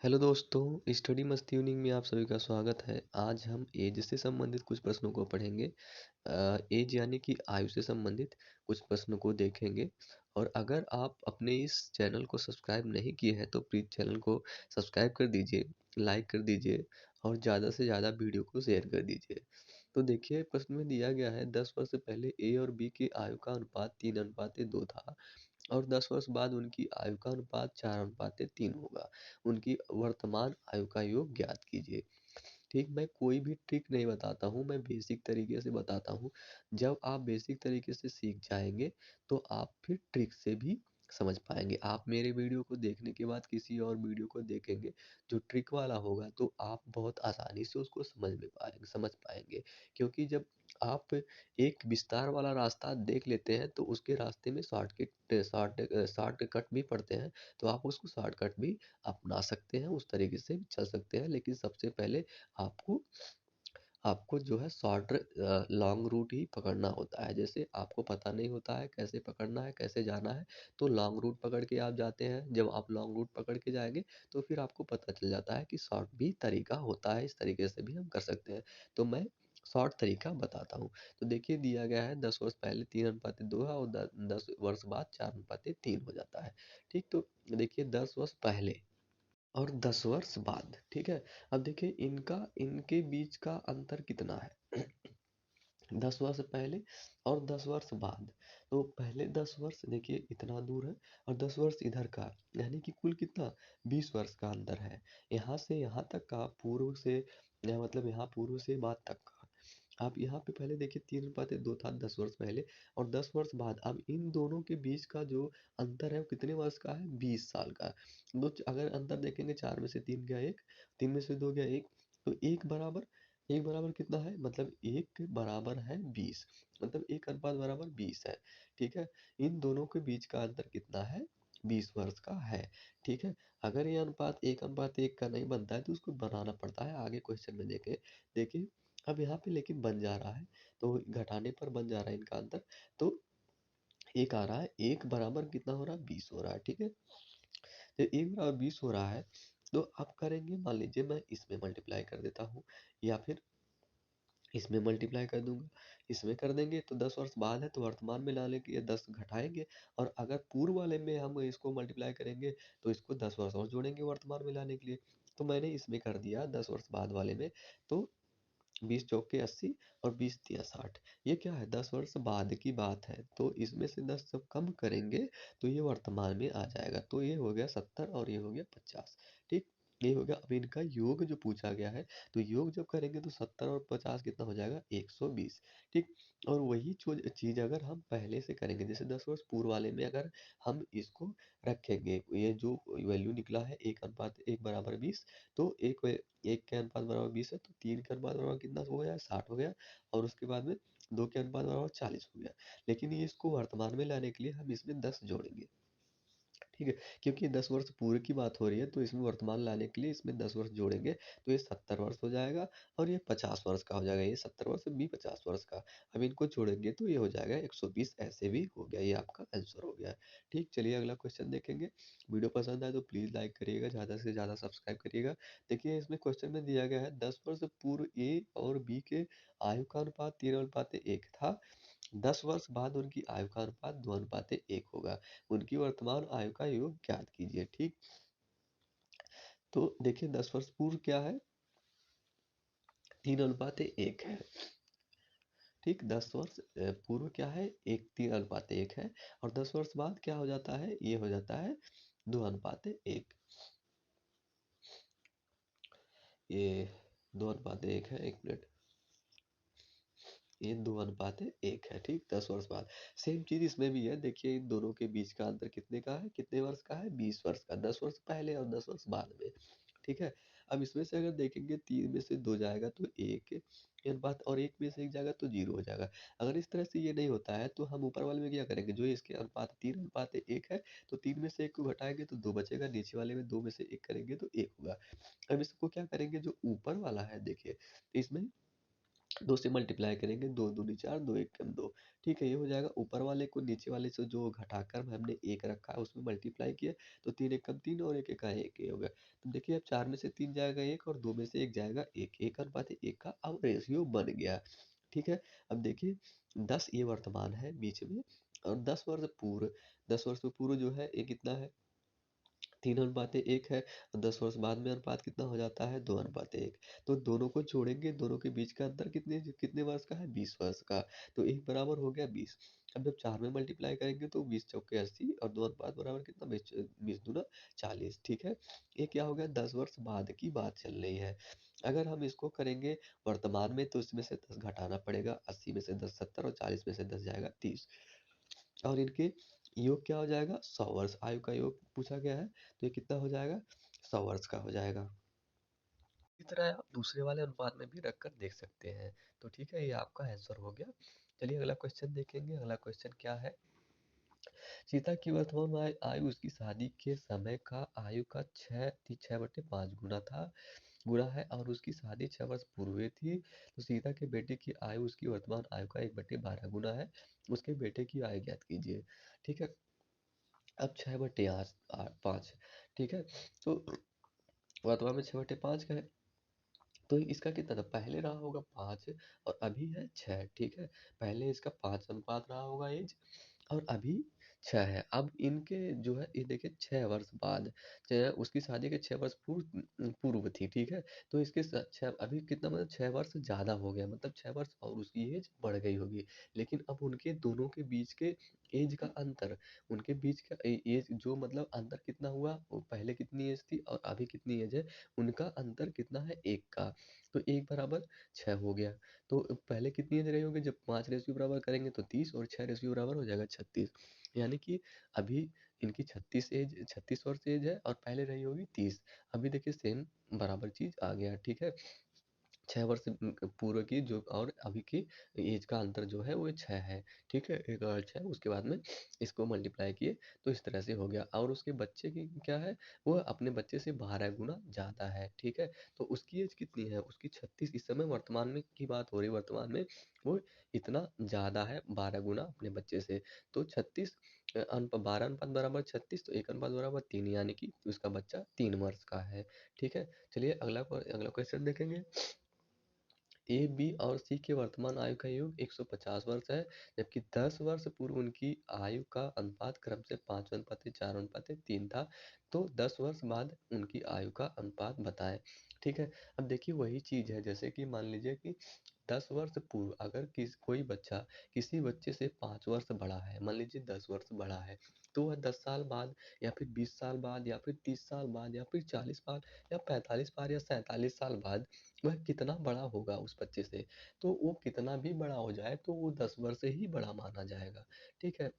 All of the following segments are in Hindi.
हेलो दोस्तों, स्टडी मस्त ट्यूनिंग में आप सभी का स्वागत है। आज हम एज से संबंधित कुछ प्रश्नों को पढ़ेंगे। एज यानी कि आयु से संबंधित कुछ प्रश्नों को देखेंगे। और अगर आप अपने इस चैनल को सब्सक्राइब नहीं किए हैं तो प्लीज़ चैनल को सब्सक्राइब कर दीजिए, लाइक कर दीजिए और ज़्यादा से ज़्यादा वीडियो को शेयर कर दीजिए। तो देखिए प्रश्न में दिया गया है 10 वर्ष पहले ए और बी की आयु का अनुपात 3:2 था और 10 वर्ष बाद उनकी आयु का अनुपात 4:3 होगा। उनकी वर्तमान आयु का योग ज्ञात कीजिए। ठीक, मैं कोई भी ट्रिक नहीं बताता हूँ, मैं बेसिक तरीके से बताता हूँ। जब आप बेसिक तरीके से सीख जाएँगे, तो आप फिर ट्रिक से भी समझ पाएँगे। आप मेरे वीडियो को देखने के बाद किसी और वीडियो को देखेंगे, जो ट्रिक वाला होगा, तो आप बहुत आसानी से उसको समझ पाएँगे। क्योंकि जब आप एक विस्तार वाला रास्ता देख लेते हैं, तो उसके रास्ते में शॉर्टकट भी पड़ते हैं, तो आप उसको शॉर्टकट भी अपना सकते हैं, उस तरीके से भी चल सकते हैं। लेकिन सबसे पहले आपको आपको जो है लॉन्ग रूट ही पकड़ना होता है। जैसे आपको पता नहीं होता है कैसे पकड़ना है, कैसे जाना है, तो लॉन्ग रूट पकड़ के आप जाते हैं। जब आप लॉन्ग रूट पकड़ के जाएँगे, तो फिर आपको पता चल जाता है कि शॉर्ट भी तरीका होता है, इस तरीके से भी हम कर सकते हैं। तो मैं शॉर्ट तरीका बताता हूँ। तो देखिए दिया गया है 10 वर्ष पहले 3:2 है और 10 वर्ष बाद 4:3 हो जाता है। ठीक, तो देखिए 10 वर्ष पहले और 10 वर्ष बाद, ठीक है? अब देखिए इनके बीच का अंतर कितना है? 10 वर्ष पहले और 10 वर्ष बाद। तो पहले 10 वर्ष देखिए इतना दूर है और 10 वर्ष इधर का, यानी कि कुल कितना 20 वर्ष का अंतर है। यहाँ से यहाँ तक का पूर्व से मतलब यहाँ पूर्व से बाद तक का। आप यहाँ पे पहले देखिए 3:2 था 10 वर्ष पहले और 10 वर्ष बाद। अब इन दोनों के बीच का जो अंतर है वो कितने वर्ष का है? 20 साल का। दो अगर अंतर देखेंगे 4 में से 3 गया 1, 3 में से 2 गया 1, तो 1 बराबर कितना है? मतलब 1 बराबर है 20, मतलब 1:20 है। ठीक है? इन दोनों के बीच का अंतर कितना है? 20 वर्ष का है। ठीक है? अगर ये अनुपात 1:1 का नहीं बनता है तो उसको बनाना पड़ता है। आगे क्वेश्चन में देखें। देखिए अब यहाँ पे लेकिन बन जा रहा है, तो घटाने पर बन जा रहा है इनका अंतर। तो एक आ रहा है 1 बराबर कितना हो रहा है? 20 हो रहा है। ठीक है? तो 1 बराबर 20 हो रहा है, तो आप करेंगे, मान लीजिए मैं इसमें मल्टीप्लाई कर देता हूँ या फिर इसमें मल्टीप्लाई कर दूंगा। इसमें कर देंगे तो 10 वर्ष बाद है तो वर्तमान में लाने के लिए 10 घटाएंगे, और अगर पूर्व वाले में हम इसको मल्टीप्लाई करेंगे तो इसको 10 वर्ष और जोड़ेंगे वर्तमान में लाने के लिए। तो मैंने इसमें कर दिया 10 वर्ष बाद वाले में। तो 20 चौके 80 और 20 तिया 60। ये क्या है? 10 वर्ष बाद की बात है। तो इसमें से 10 जब कम करेंगे तो ये वर्तमान में आ जाएगा। तो ये हो गया 70 और ये हो गया 50। ठीक, ये हो गया। अब इनका योग जो पूछा गया है, तो योग जब करेंगे तो 70 और 50 कितना हो जाएगा? 120। ठीक, और वही चीज अगर हम पहले से करेंगे, जैसे 10 वर्ष पूर्व वाले में अगर हम इसको रखेंगे, ये जो वैल्यू निकला है 1:1 बराबर 20, तो एक के अनुपात बराबर 20 है, तो 3 के अनुपात बराबर कितना हो गया? 60 हो गया। और उसके बाद में 2 के अनुपात बराबर 40 हो गया। लेकिन ये इसको वर्तमान में लाने के लिए हम इसमें 10 जोड़ेंगे। ठीक है? क्योंकि 10 वर्ष पूर्व की बात हो रही है, तो इसमें वर्तमान लाने के लिए इसमें 10 वर्ष जोड़ेंगे, तो ये 70 वर्ष हो जाएगा और ये 50 वर्ष का हो जाएगा। ये 70 वर्ष भी 50 वर्ष का। अब इनको जोड़ेंगे तो ये हो जाएगा 120। ऐसे भी हो गया, ये आपका आंसर हो गया। ठीक, चलिए अगला क्वेश्चन देखेंगे। वीडियो पसंद आए तो प्लीज़ लाइक करिएगा, ज़्यादा से ज़्यादा सब्सक्राइब करिएगा। देखिए इसमें क्वेश्चन में दिया गया है 10 वर्ष पूर्व ए और बी के आयु का अनुपात 3:1 था। 10 वर्ष बाद उनकी आयु का अनुपात 2:1 होगा। उनकी वर्तमान आयु का योग ज्ञात कीजिए। ठीक, तो देखिए 10 वर्ष पूर्व क्या है? 3:1 है। ठीक, 10 वर्ष पूर्व क्या है? 3:1 है। और 10 वर्ष बाद क्या हो जाता है? ये हो जाता है 2:1। ये 2:1 है। 1 मिनट, ये 2:1 है। ठीक, 10 वर्ष बाद सेम चीज इसमें भी है। देखिए इन दोनों के बीच का अंतर कितने का है? कितने वर्ष का है? 20 वर्ष का। 10 वर्ष पहले और 10 वर्ष बाद में। ठीक है? अब इसमें से अगर देखेंगे 3 में से 2 जाएगा तो 1 के अनुपात, और 1 में से 1 जाएगा तो 0 हो जाएगा। अगर इस तरह से ये नहीं होता है तो हम ऊपर वाले में क्या करेंगे? जो इसके अनुपात 3:1 है, तो 3 में से 1 को घटाएंगे तो 2 बचेगा। नीचे वाले में 2 में से 1 करेंगे तो 1 होगा। अब इसको क्या करेंगे? जो ऊपर वाला है देखिए, इसमें 2 से मल्टीप्लाई करेंगे, 2 दूनी 4, 2 एक कम 2, ठीक है? ये हो जाएगा। ऊपर वाले को नीचे वाले से जो घटाकर हमने 1 रखा है उसमें मल्टीप्लाई किया, तो 3 एक कम 3 और 1 एका 1 ये हो गया। तो देखिए अब 4 में से 3 जाएगा 1 और 2 में से 1 जाएगा 1, 1 अनुपात 1 का अब रेशियो बन गया, ठीक है? अब देखिए 10 ये वर्तमान है बीच में और 10 वर्ष पूर्व, 10 वर्ष पूर्व जो है ये कितना है? 3 अनुपात 1 है और 10 वर्ष बाद में अनुपात कितना हो जाता है? 2 अनुपात 1। तो दोनों को जोड़ेंगे, दोनों के बीच का अंतर कितने कितने वर्ष का है? 20 वर्ष का। तो 1 बराबर हो गया 20। अब जब 4 में मल्टीप्लाई करेंगे तो 20 चौके 80 और 2 अनुपात बराबर कितना? 20 दूना 40, ठीक है? ये क्या हो गया? 10 वर्ष बाद की बात चल रही है। अगर हम इसको करेंगे वर्तमान में तो इसमें से 10 घटाना पड़ेगा, 80 में से 10 70 और 40 में से 10 जाएगा 30। और इनके योग क्या हो जाएगा? 100 वर्ष। आयु का योग पूछा गया है, तो ये कितना हो जाएगा? 100 वर्ष का हो जाएगा। इसी तरह आप दूसरे वाले अनुपात में भी रख कर देख सकते हैं। तो ठीक है, ये आपका आंसर हो गया। चलिए अगला क्वेश्चन देखेंगे। अगला क्वेश्चन क्या है? सीता की वर्तमान आयु उसकी शादी के समय का आयु का 6/5 गुना था गुना है और उसकी शादी 6 वर्ष पूर्व हुई थी। तो सीता के बेटे की आयु उसकी वर्तमान आयु का 1/12 गुना है। उसके बेटे की आयु ज्ञात कीजिए। ठीक है, अब 6/5, ठीक है? तो वर्तमान में 6/5 का है, तो इसका कितना था? पहले रहा होगा 5 और अभी है 6, ठीक है? पहले इसका 5 अनुपात रहा होगा एज और अभी 6 है। अब इनके जो है ये देखिए 6 वर्ष बाद उसकी शादी के 6 वर्ष पूर्व थी, ठीक है? तो इसके 6 अभी कितना मतलब 6 वर्ष ज़्यादा हो गया, मतलब 6 वर्ष और उसकी एज बढ़ गई होगी। लेकिन अब उनके दोनों के बीच के एज का अंतर, उनके बीच का एज जो मतलब अंतर कितना हुआ, वो पहले कितनी एज थी और अभी कितनी एज है, उनका अंतर कितना है? 1 का। तो 1 बराबर 6 हो गया। तो पहले कितनी एज रही होगी? जब 5 रेशियो बराबर करेंगे तो 30 और 6 रेशियो बराबर हो जाएगा 36। यानी कि अभी इनकी 36 वर्ष एज है और पहले रही होगी 30। अभी देखिए सेम बराबर चीज़ आ गया, ठीक है? 6 वर्ष पूर्व की जो और अभी की एज का अंतर जो है वो 6 है, ठीक है? 1 और 6 उसके बाद में इसको मल्टीप्लाई किए तो इस तरह से हो गया और उसके बच्चे की क्या है? वो अपने बच्चे से 12 गुना ज़्यादा है, ठीक है? तो उसकी एज कितनी है? उसकी 36, इस समय वर्तमान में की बात हो रही है, वर्तमान में वो इतना ज़्यादा है 12 गुना अपने बच्चे से। तो 36 12 अनुपात बराबर 36, तो 1 अनुपात बराबर 3, यानी कि उसका बच्चा 3 वर्ष का है, ठीक है? चलिए अगला क्वेश्चन देखेंगे। ए, बी और सी के वर्तमान आयु का योग 150 वर्ष है, जबकि 10 वर्ष पूर्व उनकी आयु का अनुपात क्रम से 5:4:3 था। तो 10 वर्ष बाद उनकी आयु का अनुपात बताएं। ठीक है, अब देखिए वही चीज़ है, जैसे कि मान लीजिए कि 10 वर्ष पूर्व अगर कोई बच्चा किसी बच्चे से 5 वर्ष बड़ा है, मान लीजिए 10 वर्ष बड़ा है, तो वह 10 साल बाद या फिर 20 साल बाद या फिर 30 साल बाद या फिर 40 साल या 45 साल या 47 साल बाद वह कितना बड़ा होगा उस बच्चे से। तो वो कितना भी बड़ा हो जाए तो वो 10 वर्ष से ही बड़ा माना जाएगा, ठीक है?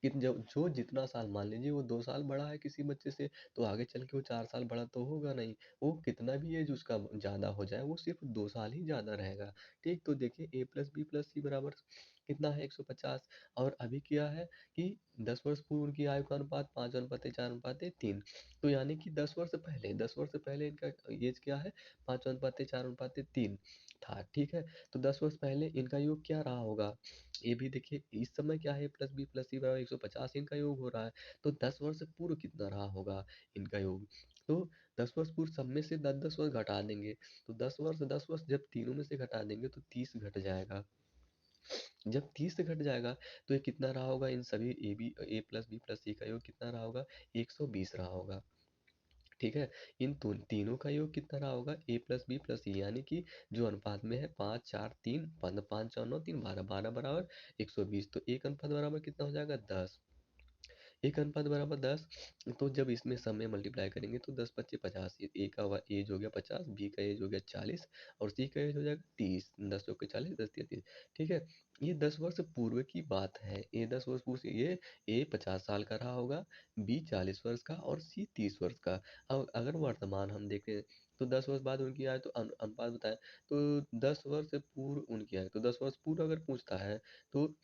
कि जब जो जितना साल, मान लीजिए वो 2 साल बड़ा है किसी बच्चे से, तो आगे चल के वो 4 साल बड़ा तो होगा नहीं। वो कितना भी एज उसका ज़्यादा हो जाए, वो सिर्फ़ 2 साल ही ज़्यादा रहेगा। ठीक, तो देखिए a plus b plus c बराबर कितना है? 150। और अभी क्या है कि 10 वर्ष पूर्व उनकी आयु का अनुपात 5:4:3। तो यानी कि 10 वर्ष पहले इनका एज क्या है? 5:4:3 था, ठीक है? तो 10 वर्ष पहले इनका योग क्या रहा होगा? ये भी देखिए इस समय क्या है, प्लस बी प्लस सी बराबर 150 इनका योग हो रहा है। तो 10 वर्ष पूर्व कितना रहा होगा इनका योग? तो 10 वर्ष पूर्व सब में से 10-10 वर्ष घटा देंगे, तो 10 वर्ष जब तीनों में से घटा देंगे तो 30 घट जाएगा। जब 30 घट जाएगा तो ये कितना रहा होगा? इन सभी ए प्लस बी प्लस सी का योग कितना रहा होगा? 120 रहा होगा, ठीक है? इन तीनों का योग कितना रहा होगा? ए प्लस बी प्लस सी, यानी कि जो अनुपात में है 5 4 3 5 4 9 3 12 12 बराबर 120। तो एक अनुपात बराबर कितना हो जाएगा? 10। एक अनुपात बराबर 10। तो जब इसमें समय मल्टीप्लाई करेंगे तो 10 पच्चीस 50, ए का एज हो गया 50, बी का एज हो गया 40 और सी का एज हो जाएगा 30। 10 चौके 40, 10 तिया 30, ठीक है? ये 10 वर्ष पूर्व की बात है। ये 10 वर्ष पूर्व से ये ए 50 साल का रहा होगा, बी 40 वर्ष का और सी 30 वर्ष का। अब अगर वर्तमान हम देखें तो 10 वर्ष बाद उनकी आयु, तो अनुपात बताएं। तो 10 वर्ष पूर्व उनकी आयु, तो 10 वर्ष पूर्व अगर पूछता है तो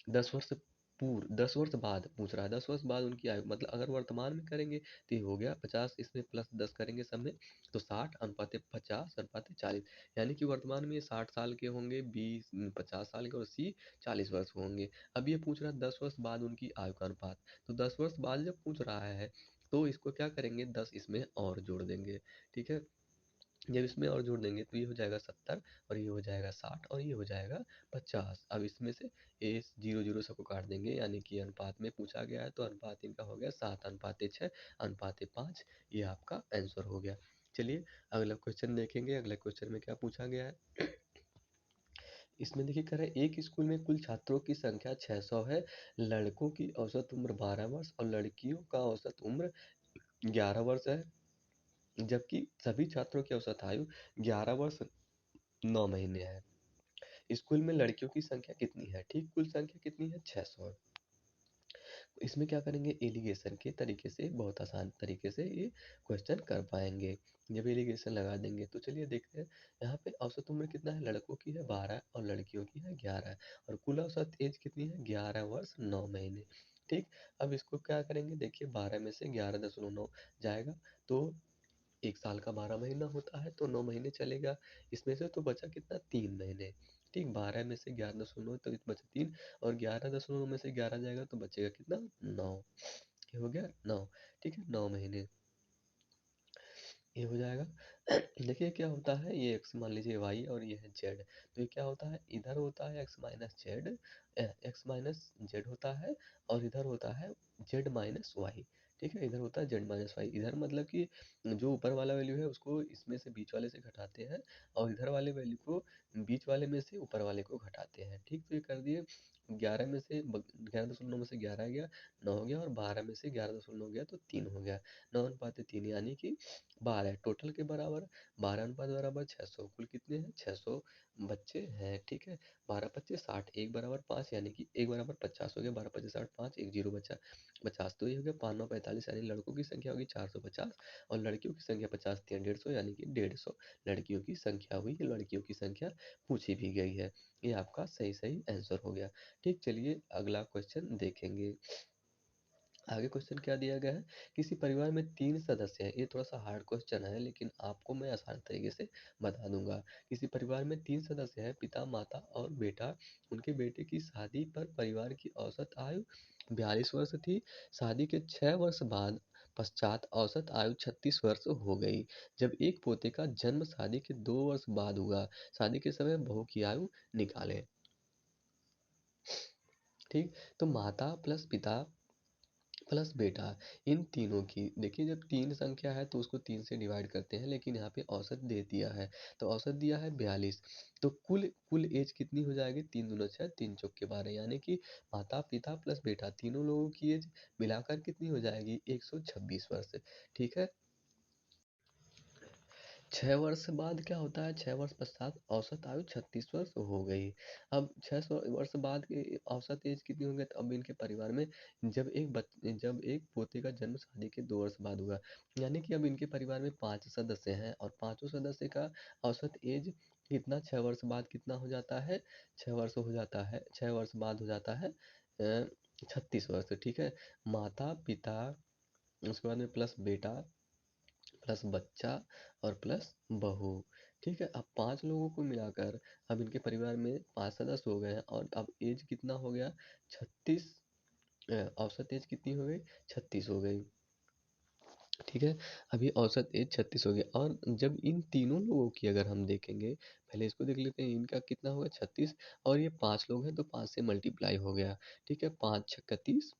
10 वर्ष 10 वर्ष बाद पूछ रहा है, 10 वर्ष बाद उनकी आयु, मतलब अगर वर्तमान में करेंगे तो ये हो गया 50, इसमें प्लस 10 करेंगे सब में, तो 60 अनुपाते 50 अनुपाते 40, यानी कि वर्तमान में ये 60 साल के होंगे, 50 साल के, और सी 40 वर्ष के होंगे। अब ये पूछ रहा है 10 वर्ष बाद उनकी आयु का अनुपात, तो 10 वर्ष बाद जब पूछ रहा है तो इसको क्या करेंगे, 10 इसमें और जोड़ देंगे। ठीक है, जब इसमें और जोड़ देंगे तो ये हो जाएगा 70, और ये हो जाएगा 60, और ये हो जाएगा 50। अब इसमें से ये 0 0 सबको काट देंगे, यानी कि अनुपात में पूछा गया है तो अनुपात इनका हो गया 7 अनुपाते 6 अनुपाते 5, ये आपका आंसर हो गया। चलिए अगला क्वेश्चन देखेंगे। अगला क्वेश्चन में क्या पूछा गया है। इसमें देखिए कह रहा है एक स्कूल में कुल छात्रों की संख्या 600 है, लड़कों की औसत उम्र 12 वर्ष और लड़कियों का औसत उम्र 11 वर्ष है, जबकि सभी छात्रों की औसत आयु 11 वर्ष 9 महीने है। स्कूल में लड़कियों की संख्या कितनी है? ठीक, कुल संख्या कितनी है? 600। इसमें क्या करेंगे, एलिगेशन के तरीके से, बहुत आसान तरीके से ये क्वेश्चन कर पाएंगे। जब एलिगेशन लगा देंगे तो चलिए देखते हैं। यहाँ पे औसत उम्र कितना है, लड़कों की है 12 और लड़कियों की है 11, और कुल औसत एज कितनी है, 11 वर्ष 9 महीने। ठीक, अब इसको क्या करेंगे, देखिए 12 में से 11.9 जाएगा तो 1 साल का 12 महीना होता है, तो 9 महीने चलेगा। इसमें से तो बचा कितना, 3 महीने। ठीक, 12 में से 11.9 तो बचा 3, और 11.9 में से 11 जाएगा तो बचेगा कितना, 9। ये हो गया 9। ठीक है, 9 महीने ये हो जाएगा। देखिए क्या होता है, ये x मान लीजिए y और ये है z, तो ये क्या होता है, इधर होता है x minus Z, x minus Z होता है, और इधर होता है z माइनस वाई। ठीक है, इधर होता है z माइनस वाई, इधर मतलब कि जो ऊपर वाला वैल्यू है उसको इसमें से बीच वाले से घटाते हैं, और इधर वाले वैल्यू को बीच वाले में से ऊपर वाले को घटाते हैं। ठीक, तो ये कर दिए, 11 में से 11.9 में से 11 गया, 9 हो गया, और 12 में से 11.9 गया तो 3 हो गया, 9 अनुपात 3, यानी कि 12 टोटल के बराबर, 12 अनुपात बराबर 600, कुल कितने हैं, 600 बच्चे हैं। ठीक है, 12 25 60, 1 बराबर 5, यानी कि 1 बराबर 50 हो गया, 12 25 60 5, 1 0 बचा 50, तो ये हो गया 5 9 45, यानी लड़कों की संख्या होगी 450, और लड़कियों की संख्या 50 3 150, यानी कि 150 लड़कियों की संख्या हुई। लड़कियों की संख्या पूछी भी गई है, ये आपका सही सही आंसर हो गया। ठीक, चलिए अगला क्वेश्चन देखेंगे। आगे क्वेश्चन क्या दिया गया है, किसी परिवार में 3 सदस्य हैं, ये थोड़ा सा हार्ड क्वेश्चन है लेकिन आपको मैं आसान तरीके से बता दूंगा। किसी परिवार में 3 सदस्य हैं, पिता माता और बेटा। उनके बेटे की शादी पर परिवार की औसत आयु 42 वर्ष थी। शादी के 6 वर्ष बाद पश्चात औसत आयु 36 वर्ष हो गई। जब एक पोते का जन्म शादी के 2 वर्ष बाद हुआ। शादी के समय बहू की आयु निकालें। ठीक, तो माता प्लस पिता प्लस बेटा, इन तीनों की देखिए, जब 3 संख्या है तो उसको 3 से डिवाइड करते हैं, लेकिन यहाँ पे औसत दे दिया है, तो औसत दिया है 42, तो कुल कुल एज कितनी हो जाएगी, 3 दूना 6 3 चौके 12, यानी कि माता पिता प्लस बेटा तीनों लोगों की एज मिलाकर कितनी हो जाएगी, 126 वर्ष। ठीक है, 6 वर्ष बाद क्या होता है, 6 वर्ष पश्चात औसत आयु 36 वर्ष हो गई। अब 600 वर्ष बाद की औसत एज कितनी हो गई, तो अब इनके परिवार में जब एक पोते का जन्म शादी के 2 वर्ष बाद हुआ, यानी कि अब इनके परिवार में 5 सदस्य हैं, और पांचों सदस्य का औसत एज कितना, 6 वर्ष बाद कितना हो जाता है, 6 वर्ष हो जाता है, 6 वर्ष बाद हो जाता है 36 वर्ष। ठीक है, माता पिता, उसके बाद में प्लस बेटा प्लस बच्चा और प्लस बहू। ठीक है, अब 5 लोगों को मिलाकर अब इनके परिवार में 5 सदस्य हो गए हैं, और अब एज कितना हो गया, 36, औसत एज कितनी हो गई, 36 हो गई। ठीक है, अभी औसत एज 36 हो गया, और जब इन तीनों लोगों की अगर हम देखेंगे, पहले इसको देख लेते हैं, इनका कितना होगा 36, और ये 5 लोग हैं तो 5 से मल्टीप्लाई हो गया। ठीक है, 5 छक्का 30,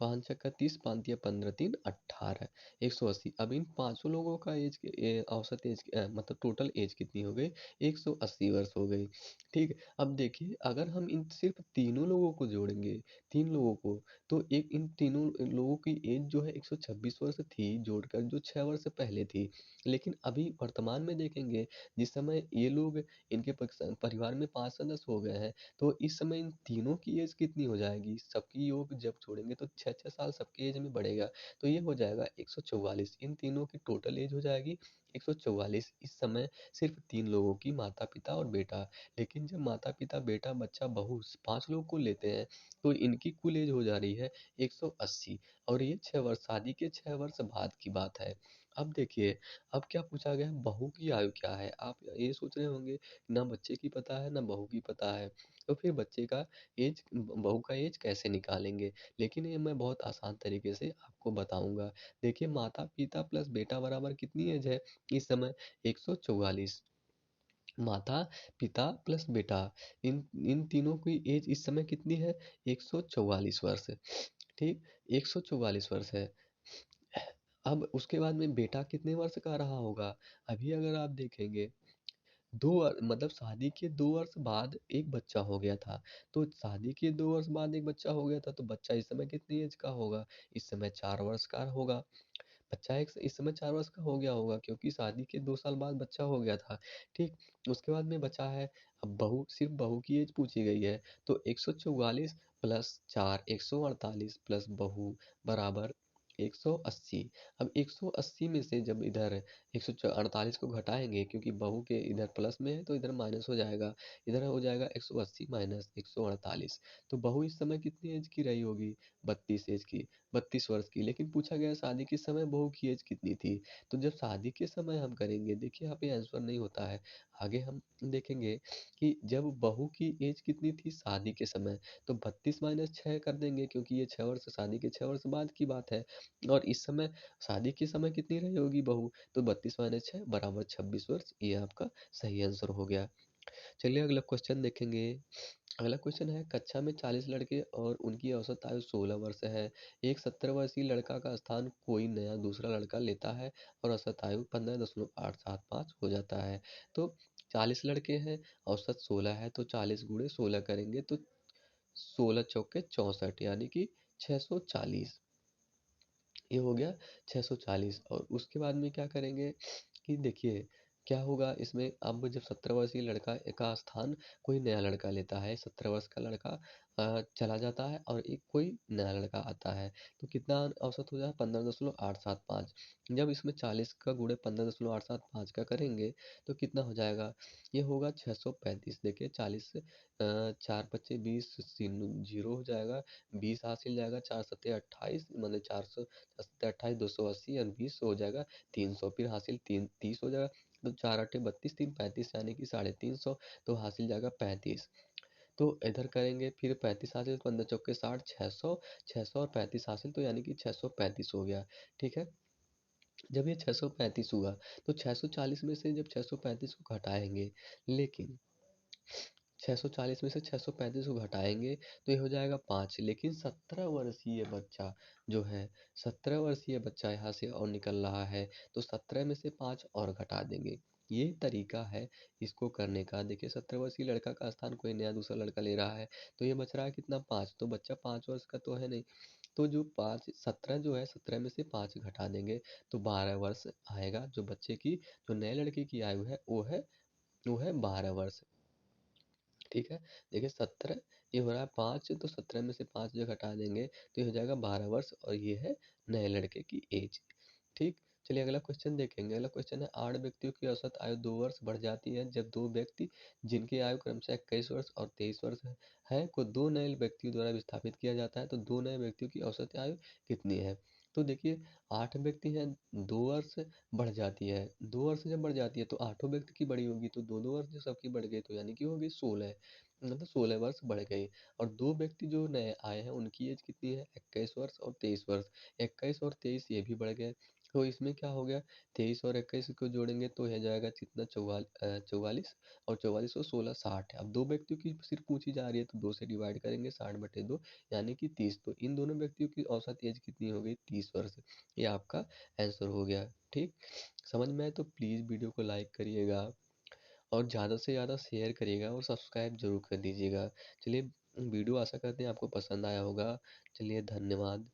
5 छक्का 30, 5 दिया 15 3 18, 180। अब इन 500 लोगों का एज औसत एज मतलब टोटल एज कितनी हो गई, 180 वर्ष हो गई। ठीक, अब देखिए अगर हम इन सिर्फ तीनों लोगों को जोड़ेंगे, 3 लोगों को, तो एक इन तीनों लोगों की एज जो है 126 वर्ष थी, जोड़कर जो 6 वर्ष पहले थी। लेकिन अभी वर्तमान में देखेंगे, जिस समय ये लोग, इनके परिवार में 5 सदस्य हो गए हैं, तो इस समय इन तीनों की एज कितनी हो जाएगी, सबकी योग जब छोड़ेंगे तो 6-6 साल सबकी एज में बढ़ेगा। तो ये हो जाएगा 144। इन तीनों की टोटल एज हो जाएगी 144। इस समय सिर्फ 3 लोगों की, माता-पिता और बेटा। लेकिन जब माता-पिता, बेटा, बच्चा, बहू 5 लोग को लेते हैं तो इनकी कुल एज हो जा रही है 180। और ये 6 वर्ष, शादी के 6 वर्ष बाद की बात है। अब देखिए, अब क्या पूछा गया है, बहू की आयु क्या है? आप ये सोच रहे होंगे ना बच्चे की पता है ना बहू की पता है, तो फिर बच्चे का एज, बहू का एज कैसे निकालेंगे? लेकिन ये मैं बहुत आसान तरीके से आपको बताऊंगा। देखिए, माता पिता प्लस बेटा बराबर कितनी एज है इस समय? 144। माता पिता प्लस बेटा, इन इन तीनों की एज इस समय कितनी है? 144 वर्ष। ठीक, 144 वर्ष है। अब उसके बाद में बेटा कितने वर्ष का रहा होगा? अभी अगर आप देखेंगे, 2 मतलब शादी के 2 वर्ष बाद एक बच्चा हो गया था। तो शादी के 2 वर्ष बाद एक बच्चा हो गया था, तो बच्चा इस समय कितनी एज का होगा? इस समय 4 वर्ष का होगा। बच्चा एक इस समय 4 वर्ष का हो गया होगा, क्योंकि शादी के 2 साल बाद बच्चा हो गया था। ठीक, उसके बाद में बचा है, अब बहू, सिर्फ बहू की एज पूछी गई है। तो 144 प्लस 4, 148 प्लस बहू बराबर 180। अब 180 में से जब इधर 148 को घटाएंगे, क्योंकि बहू के इधर प्लस में है तो इधर माइनस हो जाएगा। इधर हो जाएगा 180 माइनस 148। तो बहू इस समय कितनी एज की रही होगी? 32 एज की, 32 वर्ष की। लेकिन पूछा गया शादी के समय बहू की एज कितनी थी? तो जब शादी के समय हम करेंगे, देखिए यहाँ पे आंसर नहीं होता है। आगे हम देखेंगे कि जब बहू की एज कितनी थी शादी के समय, तो 32 माइनस 6 कर देंगे, क्योंकि ये 6 वर्ष, शादी के 6 वर्ष बाद की बात है। और इस समय शादी के समय कितनी रही होगी बहू? तो 32 माइनस 6 बराबर 26 वर्ष। ये आपका सही आंसर हो गया। चलिए अगला क्वेश्चन देखेंगे। अगला क्वेश्चन है, कक्षा में 40 लड़के और उनकी औसत आयु 16 वर्ष है। एक 17 वर्षीय लड़का का स्थान कोई नया दूसरा लड़का लेता है और औसत आयु 15.875 हो जाता है। तो 40 लड़के हैं, औसत 16 है, तो 40 गुणे 16 करेंगे तो 16 चौके 64, यानी कि 640। ये हो गया 640। और उसके बाद में क्या करेंगे कि देखिए क्या होगा इसमें, अब जब 17 वर्षीय लड़का का स्थान कोई नया लड़का लेता है, 17 वर्ष का लड़का चला जाता है और एक कोई नया लड़का आता है, तो कितना औसत हो जाए? 15.875। जब इसमें 40 का गुणे 15.875 का करेंगे तो कितना हो जाएगा? ये होगा 635। देखिए 40 से 4 × 25 = 20, जीरो हो जाएगा, 20 हासिल जाएगा, 4 × 7 = 28, मतलब 428, 280 और 20 हो जाएगा 300। फिर हासिल 30 हो जाएगा, तो 4 × 8 = 32, 3 35, यानी कि 350। तो हासिल जाएगा 35। तो इधर करेंगे, फिर 35 हासिल, 15 चौके 60, 600, 600 और 35 हासिल, तो यानी कि 635 हो गया। ठीक है, जब ये 635 हुआ तो 640 में से जब 635 को घटाएंगे, लेकिन 640 में से 635 को घटाएंगे तो ये हो जाएगा 5। लेकिन 17 वर्षीय बच्चा जो है, 17 वर्षीय बच्चा यहाँ से और निकल रहा है, तो 17 में से 5 और घटा देंगे। ये तरीका है इसको करने का। देखिए 17 वर्षीय लड़का का स्थान कोई नया दूसरा लड़का ले रहा है, तो ये बच रहा है कितना? 5। तो बच्चा 5 वर्ष का तो है नहीं, तो जो 5, 17 जो है, 17 में से 5 घटा देंगे तो 12 वर्ष आएगा। जो बच्चे की, जो नए लड़के की आयु है वो है 12 वर्ष। ठीक है, देखिए 17, ये हो रहा है 5, तो 17 में से 5 जो घटा देंगे तो ये हो जाएगा 12 वर्ष, और ये है नए लड़के की एज। ठीक, चलिए अगला क्वेश्चन देखेंगे। अगला क्वेश्चन है, 8 व्यक्तियों की औसत आयु 2 वर्ष बढ़ जाती है जब 2 व्यक्ति जिनकी आयु क्रमशः 21 वर्ष और 23 वर्ष है को 2 नए व्यक्तियों द्वारा विस्थापित किया जाता है, तो 2 नए व्यक्तियों की औसत आयु कितनी है? तो देखिए 8 व्यक्ति हैं, 2 वर्ष बढ़ जाती है, 2 वर्ष जब बढ़ जाती है तो 8 व्यक्ति की बड़ी होगी, तो 2-2 वर्ष जो सबकी बढ़ गई, तो यानी कि हो गई 16, मतलब 16 वर्ष बढ़ गई। और 2 व्यक्ति जो नए आए हैं उनकी एज कितनी है? 21 वर्ष और 23 वर्ष। 21 और 23 ये भी बढ़ गए, तो इसमें क्या हो गया? 23 और 21 को जोड़ेंगे तो यह जाएगा कितना? 44, और 44 और 16 60 है। अब 2 व्यक्तियों की सिर्फ पूछी जा रही है, तो 2 से डिवाइड करेंगे, 60/2 यानी कि 30। तो इन दोनों व्यक्तियों की औसत एज कितनी हो गई? 30 वर्ष। ये आपका आंसर हो गया। ठीक, समझ में आए तो प्लीज़ वीडियो को लाइक करिएगा और ज़्यादा से ज़्यादा शेयर करिएगा और सब्सक्राइब जरूर कर दीजिएगा। चलिए, वीडियो आशा करते हैं आपको पसंद आया होगा। चलिए, धन्यवाद।